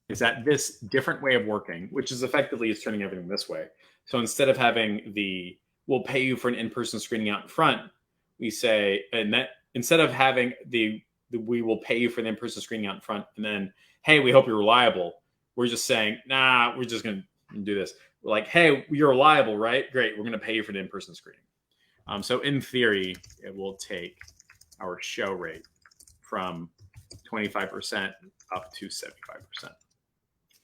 is that this different way of working, which is effectively is turning everything this way. So instead of having we'll pay you for an in-person screening out in front, we say, and that instead of having we will pay you for the in-person screening out in front, and then, hey, we hope you're reliable. We're just saying, nah, we're just going to do this. We're like, hey, you're reliable, right? Great. We're going to pay you for the in-person screening. So in theory, it will take our show rate from 25% up to 75%.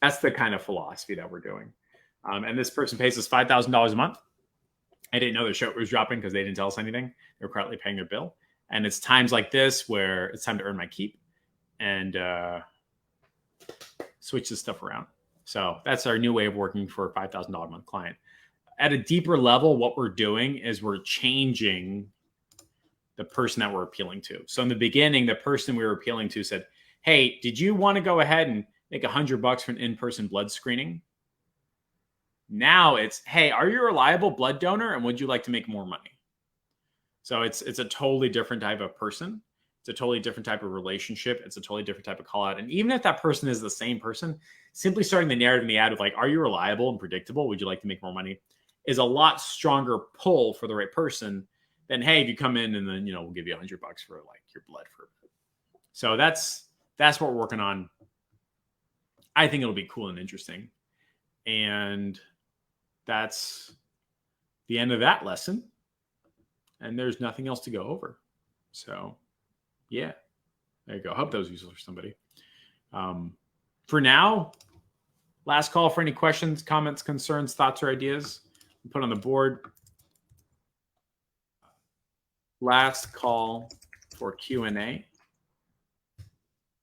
That's the kind of philosophy that we're doing. And this person pays us $5,000 a month. I didn't know their show was dropping because they didn't tell us anything. They were currently paying their bill. And it's times like this where it's time to earn my keep and switch this stuff around. So that's our new way of working for a $5,000 a month client. At a deeper level, what we're doing is we're changing the person that we're appealing to. So in the beginning, the person we were appealing to said, hey, did you want to go ahead and make $100 for an in-person blood screening? Now it's, hey, are you a reliable blood donor and would you like to make more money? So it's a totally different type of person. It's a totally different type of relationship. It's a totally different type of call out. And even if that person is the same person, simply starting the narrative in the ad with like, are you reliable and predictable? Would you like to make more money? Is a lot stronger pull for the right person than, hey, if you come in and then, we'll give you $100 for like your blood for a bit. So that's what we're working on. I think it'll be cool and interesting. And that's the end of that lesson. And there's nothing else to go over. So yeah, there you go. I hope that was useful for somebody. For now, last call for any questions, comments, concerns, thoughts, or ideas. Put on the board. Last call for Q&A.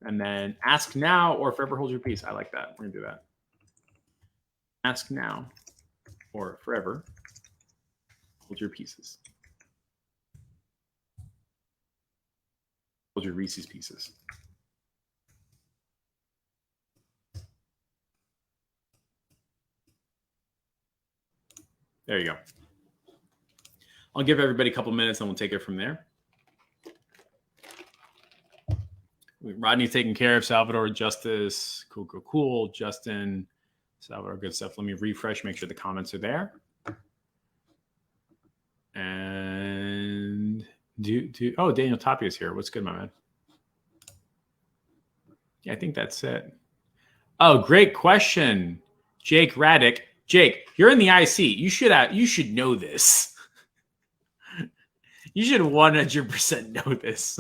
And then ask now or forever hold your peace. I like that. We're going to do that. Ask now or forever hold your pieces. Hold your Reese's Pieces. There you go. I'll give everybody a couple minutes and we'll take it from there. Rodney's taking care of Salvador, Justice, cool. Justin, Salvador, good stuff. Let me refresh, make sure the comments are there. And Daniel Tapia is here. What's good, my man? Yeah, I think that's it. Oh, great question, Jake Raddick. Jake, you're in the IC. You should know this. You should 100% know this.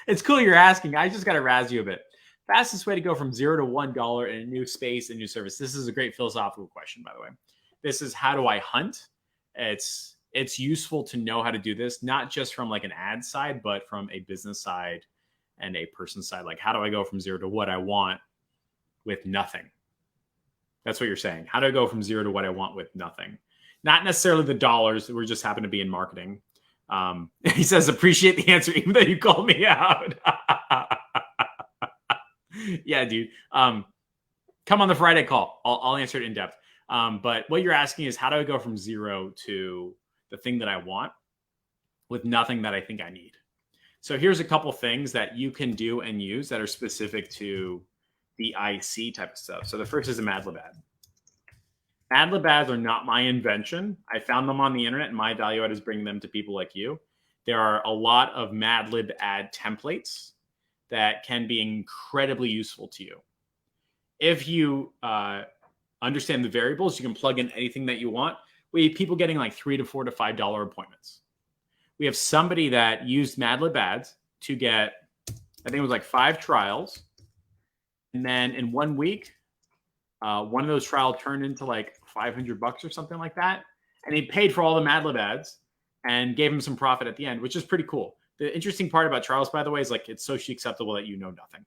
It's cool you're asking. I just got to razz you a bit. Fastest way to go from $0 to $1 in a new space and new service. This is a great philosophical question, by the way. This is how do I hunt? It's useful to know how to do this, not just from like an ad side, but from a business side and a person side. Like, how do I go from 0 to what I want with nothing? That's what you're saying. How do I go from 0 to what I want with nothing? Not necessarily the dollars. We just happen to be in marketing. He says, appreciate the answer, even though you called me out. Yeah, dude. Come on the Friday call. I'll answer it in depth. But what you're asking is, how do I go from 0 to the thing that I want with nothing that I think I need? So here's a couple things that you can do and use that are specific to the IC type of stuff. So the first is a Madlib ad. Madlib ads are not my invention. I found them on the internet, and my value add is bringing them to people like you. There are a lot of Madlib ad templates that can be incredibly useful to you. If you understand the variables, you can plug in anything that you want. We have people getting like $3 to $4 to $5 appointments. We have somebody that used Madlib ads to get, I think it was like 5 trials. And then in 1 week, one of those trials turned into like $500 or something like that. And he paid for all the Madlib ads and gave him some profit at the end, which is pretty cool. The interesting part about trials, by the way, is like it's socially acceptable that you know nothing.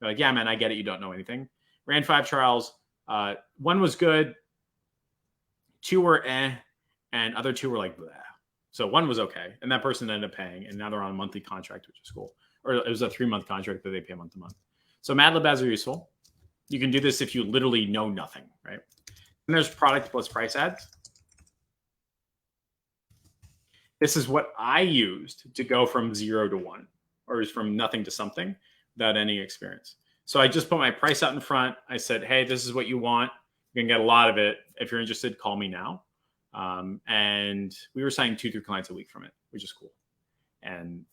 They're like, yeah, man, I get it. You don't know anything. Ran 5 trials. 1 was good. 2 were and other 2 were like, bleh. So one was okay, and that person ended up paying, and now they're on a monthly contract, which is cool. Or it was a 3-month contract that they pay month to month. So Mad Lib ads are useful. You can do this if you literally know nothing, right? And there's product plus price ads. This is what I used to go from 0 to 1, or from nothing to something without any experience. So I just put my price out in front. I said, hey, this is what you want. You can get a lot of it. If you're interested, call me now. And we were signing 2-3 clients a week from it, which is cool. And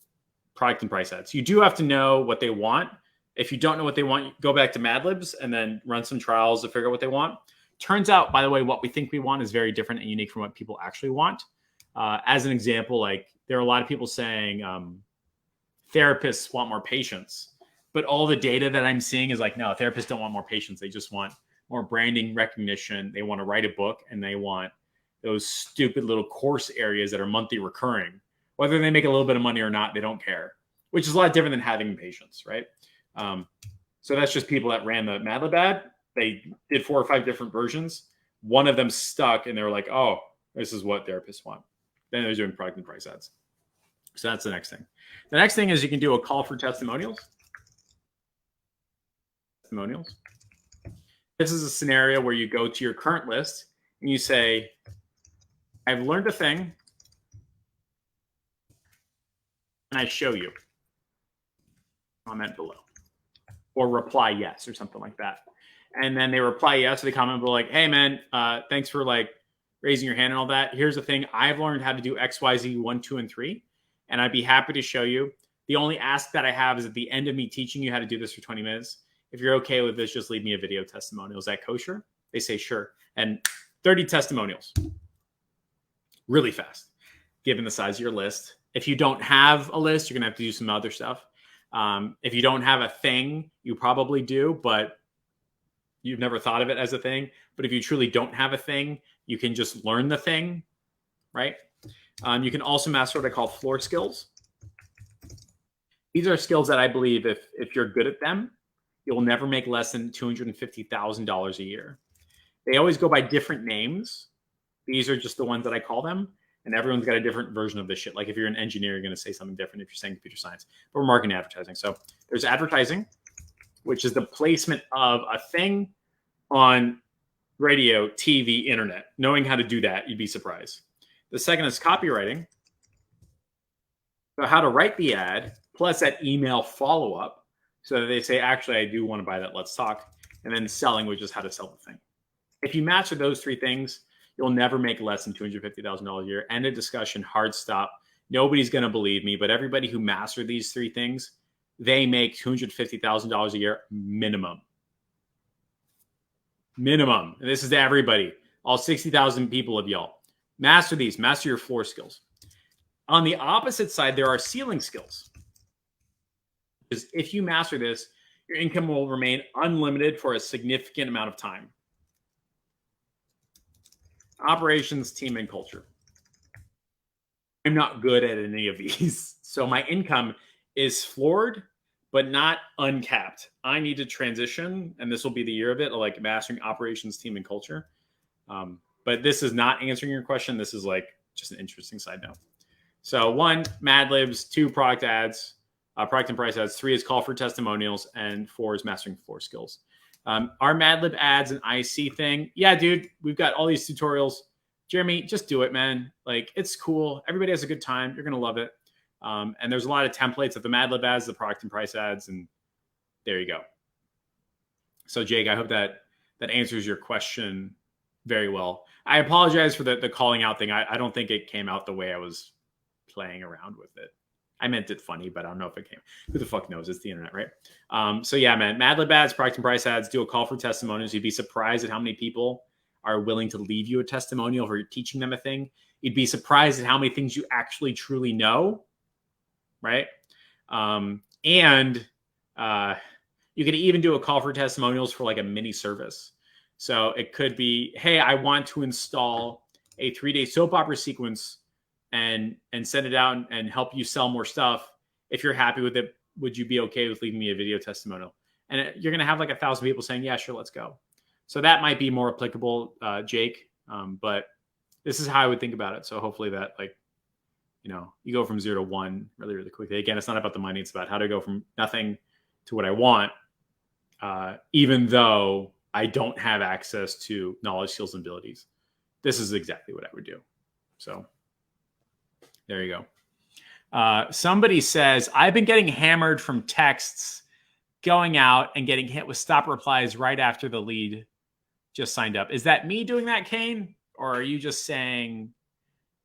product and price ads. You do have to know what they want. If you don't know what they want, go back to Mad Libs and then run some trials to figure out what they want. Turns out, by the way, what we think we want is very different and unique from what people actually want. As an example, like there are a lot of people saying therapists want more patients, but all the data that I'm seeing is like, no, therapists don't want more patients. They just want more branding recognition. They want to write a book, and they want those stupid little course areas that are monthly recurring. Whether they make a little bit of money or not, they don't care, which is a lot different than having patients, right? So that's just people that ran the Mad Lib ad. They did 4 or 5 different versions. One of them stuck, and they were like, oh, this is what therapists want. Then they're doing product and price ads. So that's the next thing. The next thing is you can do a call for testimonials. This is a scenario where you go to your current list and you say, I've learned a thing, and I show you. Comment below. Or reply yes, or something like that. And then they reply yes, or they comment below like, hey man, thanks for like raising your hand and all that. Here's the thing. I've learned how to do XYZ 1, 2, and 3. And I'd be happy to show you. The only ask that I have is at the end of me teaching you how to do this for 20 minutes. If you're okay with this, just leave me a video testimonial. Is that kosher? They say sure. And 30 testimonials. Really fast, given the size of your list. If you don't have a list, you're going to have to do some other stuff. If you don't have a thing, you probably do, but you've never thought of it as a thing. But if you truly don't have a thing, you can just learn the thing, right? You can also master what I call floor skills. These are skills that I believe if you're good at them, you'll never make less than $250,000 a year. They always go by different names. These are just the ones that I call them. And everyone's got a different version of this shit. Like if you're an engineer, you're going to say something different if you're saying computer science. But we're marketing and advertising. So there's advertising, which is the placement of a thing on radio, TV, internet. Knowing how to do that, you'd be surprised. The second is copywriting. So how to write the ad, plus that email follow-up. So that they say, actually, I do want to buy that. Let's talk. And then selling, which is how to sell the thing. If you master those 3 things, you'll never make less than $250,000 a year. End of discussion, hard stop. Nobody's going to believe me, but everybody who mastered these 3 things, they make $250,000 a year minimum. Minimum. And this is to everybody. All 60,000 people of y'all. Master these. Master your floor skills. On the opposite side, there are ceiling skills. Because if you master this, your income will remain unlimited for a significant amount of time. Operations, team, and culture. I'm not good at any of these. So my income is floored, but not uncapped. I need to transition, and this will be the year of it, like mastering operations, team, and culture. But this is not answering your question. This is like just an interesting side note. So 1, Mad Libs, 2, product ads, product and price ads, 3 is call for testimonials, and 4 is mastering floor skills. Our Mad Lib ads and IC thing. Yeah, dude, we've got all these tutorials. Jeremy, just do it, man. Like, it's cool. Everybody has a good time. You're going to love it. And there's a lot of templates of the Mad Lib ads, the product and price ads, and there you go. So, Jake, I hope that answers your question very well. I apologize for the calling out thing. I don't think it came out the way I was playing around with it. I meant it funny, but I don't know if it came. Who the fuck knows? It's the internet, right? So yeah, man, Mad Lib ads, product and price ads, do a call for testimonials. You'd be surprised at how many people are willing to leave you a testimonial for teaching them a thing. You'd be surprised at how many things you actually truly know, right? And you could even do a call for testimonials for like a mini service. So it could be, hey, I want to install a 3-day soap opera sequence and send it out and help you sell more stuff. If you're happy with it, would you be okay with leaving me a video testimonial? And you're going to have like 1,000 people saying, yeah, sure, let's go. So that might be more applicable, Jake. But this is how I would think about it. So hopefully that like you go from 0 to 1 really, really quickly. Again, it's not about the money. It's about how to go from nothing to what I want, even though I don't have access to knowledge, skills, and abilities. This is exactly what I would do. So there you go. Somebody says, I've been getting hammered from texts going out and getting hit with stop replies right after the lead just signed up. Is that me doing that, Kane? Or are you just saying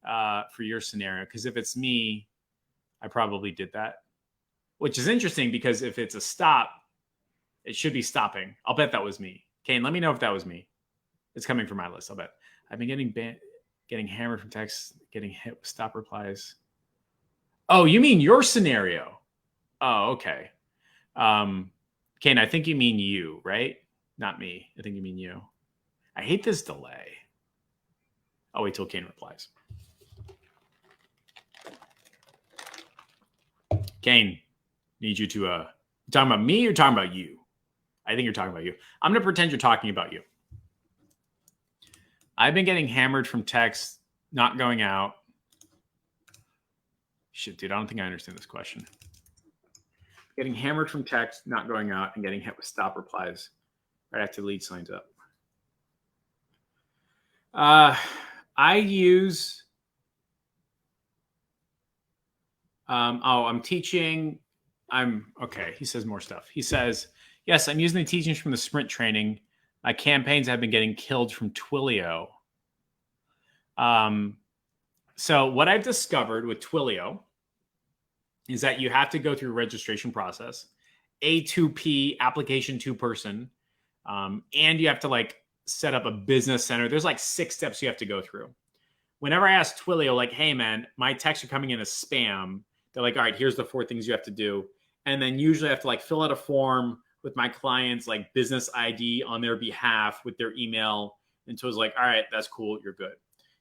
for your scenario? Because if it's me, I probably did that. Which is interesting because if it's a stop, it should be stopping. I'll bet that was me. Kane, let me know if that was me. It's coming from my list, I'll bet. I've been getting hammered from texts, getting hit with stop replies. Oh, you mean your scenario? Oh, okay. Kane, I think you mean you, right? Not me. I think you mean you. I hate this delay. I'll wait till Kane replies. Kane, need you to talking about me or talking about you? I think you're talking about you. I'm going to pretend you're talking about you. I've been getting hammered from texts, not going out. Shit, dude, I don't think I understand this question. Getting hammered from text, not going out, and getting hit with stop replies right after the lead signs up. I use... I'm teaching. Okay. He says more stuff. He says, yes, I'm using the teachings from the sprint training. My campaigns have been getting killed from Twilio. So what I've discovered with Twilio is that you have to go through a registration process, A2P, application to person, and you have to set up a business center. There's 6 steps you have to go through. Whenever I ask Twilio, hey man, my texts are coming in as spam, they're like, all right, here's the 4 things you have to do. And then usually I have to fill out a form with my client's business ID on their behalf with their email. And so it's all right, that's cool. You're good.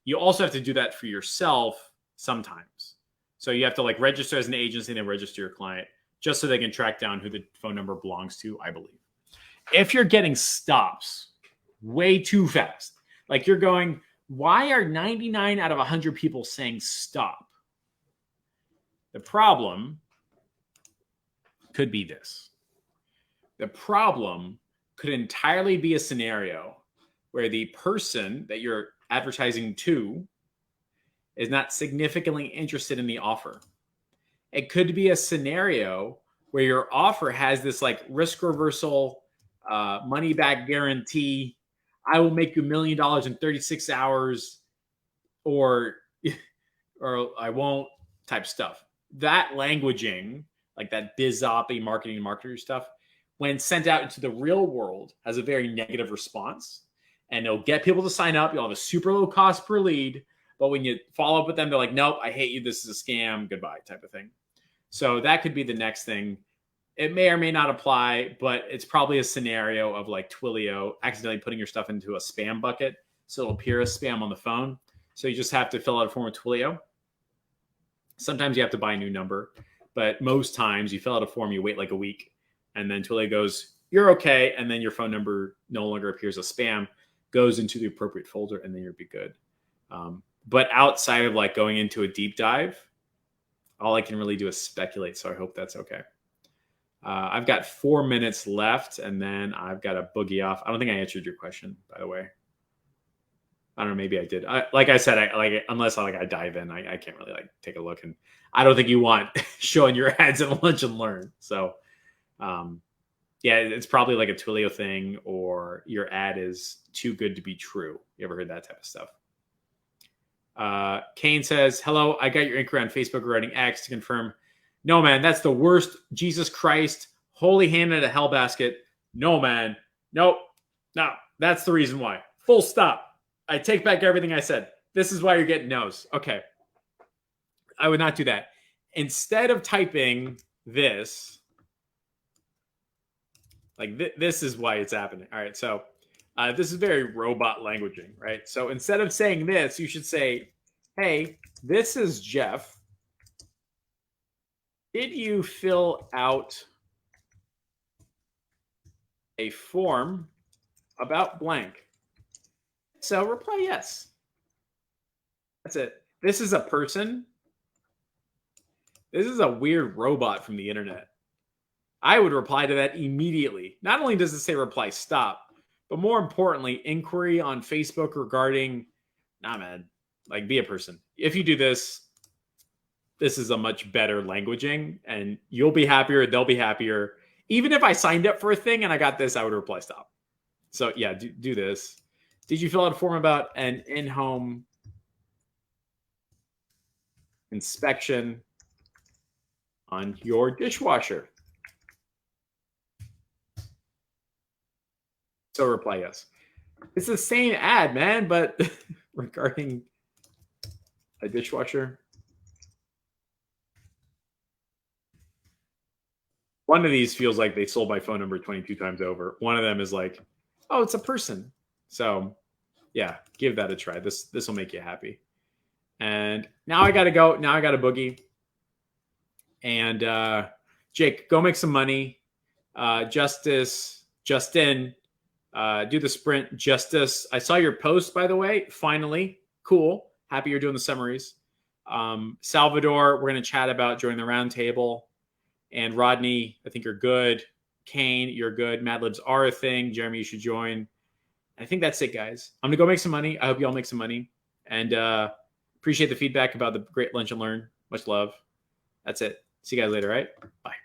You also have to do that for yourself sometimes. So you have to register as an agency and then register your client just so they can track down who the phone number belongs to, I believe. If you're getting stops way too fast, you're going, why are 99 out of 100 people saying stop? The problem could be this. The problem could entirely be a scenario where the person that you're advertising to is not significantly interested in the offer. It could be a scenario where your offer has this risk reversal, money back guarantee. I will make you $1 million in 36 hours or I won't type stuff. That languaging, that biz-oppy marketing marketer stuff, when sent out into the real world, has a very negative response. And it'll get people to sign up. You'll have a super low cost per lead. But when you follow up with them, they're like, nope, I hate you. This is a scam. Goodbye type of thing. So that could be the next thing. It may or may not apply, but it's probably a scenario of Twilio accidentally putting your stuff into a spam bucket. So it'll appear as spam on the phone. So you just have to fill out a form with Twilio. Sometimes you have to buy a new number, but most times you fill out a form, you wait a week, and then Twilio goes, you're okay. And then your phone number no longer appears as spam, goes into the appropriate folder, and then you'll be good. But outside of going into a deep dive, all I can really do is speculate. So I hope that's okay. I've got 4 minutes left, and then I've got to boogie off. I don't think I answered your question, by the way. I don't know. Maybe I did. Like I said, unless I dive in, I can't really take a look. And I don't think you want showing your ads at Lunch and Learn. So, yeah, it's probably a Twilio thing, or your ad is too good to be true. You ever heard that type of stuff? Kane says, hello, I got your inquiry on Facebook regarding X to confirm. No, man, that's the worst. Jesus Christ, holy hand in a hell basket. No, man. Nope. No, that's the reason why. Full stop. I take back everything I said. This is why you're getting no's. Okay. I would not do that. Instead of typing this, this is why it's happening. All right. So this is very robot languaging, right? So instead of saying this, you should say, hey, this is Jeff. Did you fill out a form about blank? So reply yes. That's it. This is a person. This is a weird robot from the internet. I would reply to that immediately. Not only does it say reply stop, but more importantly, inquiry on Facebook regarding, nah, man, like be a person. If you do this, this is a much better languaging and you'll be happier. They'll be happier. Even if I signed up for a thing and I got this, I would reply stop. So yeah, do this. Did you fill out a form about an in-home inspection on your dishwasher? So reply yes. It's the same ad, man, but regarding a dishwasher. One of these feels like they sold my phone number 22 times over. One of them is like, oh, it's a person. So yeah, give that a try. This will make you happy. And now I gotta go. Now I got a boogie. And Jake, go make some money. Justin, do the sprint. Justice, I saw your post, by the way. Finally, cool. Happy you're doing the summaries. Salvador, we're going to chat about joining the roundtable. And Rodney, I think you're good. Kane, you're good. Mad Libs are a thing. Jeremy, you should join. I think that's it, guys. I'm going to go make some money. I hope you all make some money. And appreciate the feedback about the great lunch and learn. Much love. That's it. See you guys later, right? Bye.